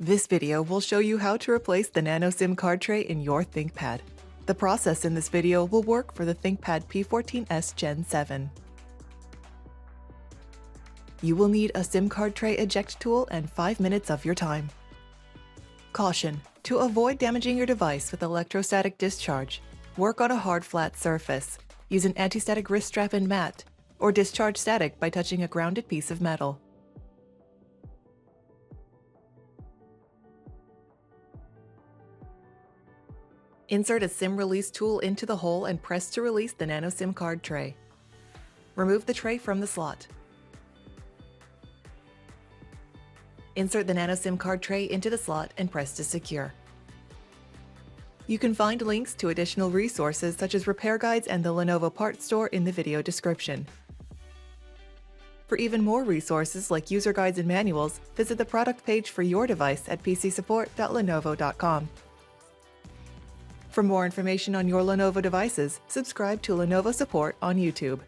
This video will show you how to replace the Nano-SIM-Card tray in your ThinkPad. The process in this video will work for the ThinkPad P14s Gen 7. You will need a SIM card tray eject tool and 5 minutes of your time. Caution: to avoid damaging your device with electrostatic discharge, work on a hard flat surface, use an anti-static wrist strap and mat, or discharge static by touching a grounded piece of metal. Insert a SIM release tool into the hole and press to release the Nano-SIM-Card tray. Remove the tray from the slot. Insert the Nano-SIM-Card tray into the slot and press to secure. You can find links to additional resources such as repair guides and the Lenovo parts store in the video description. For even more resources like user guides and manuals, visit the product page for your device at pcsupport.lenovo.com. For more information on your Lenovo devices, subscribe to Lenovo Support on YouTube.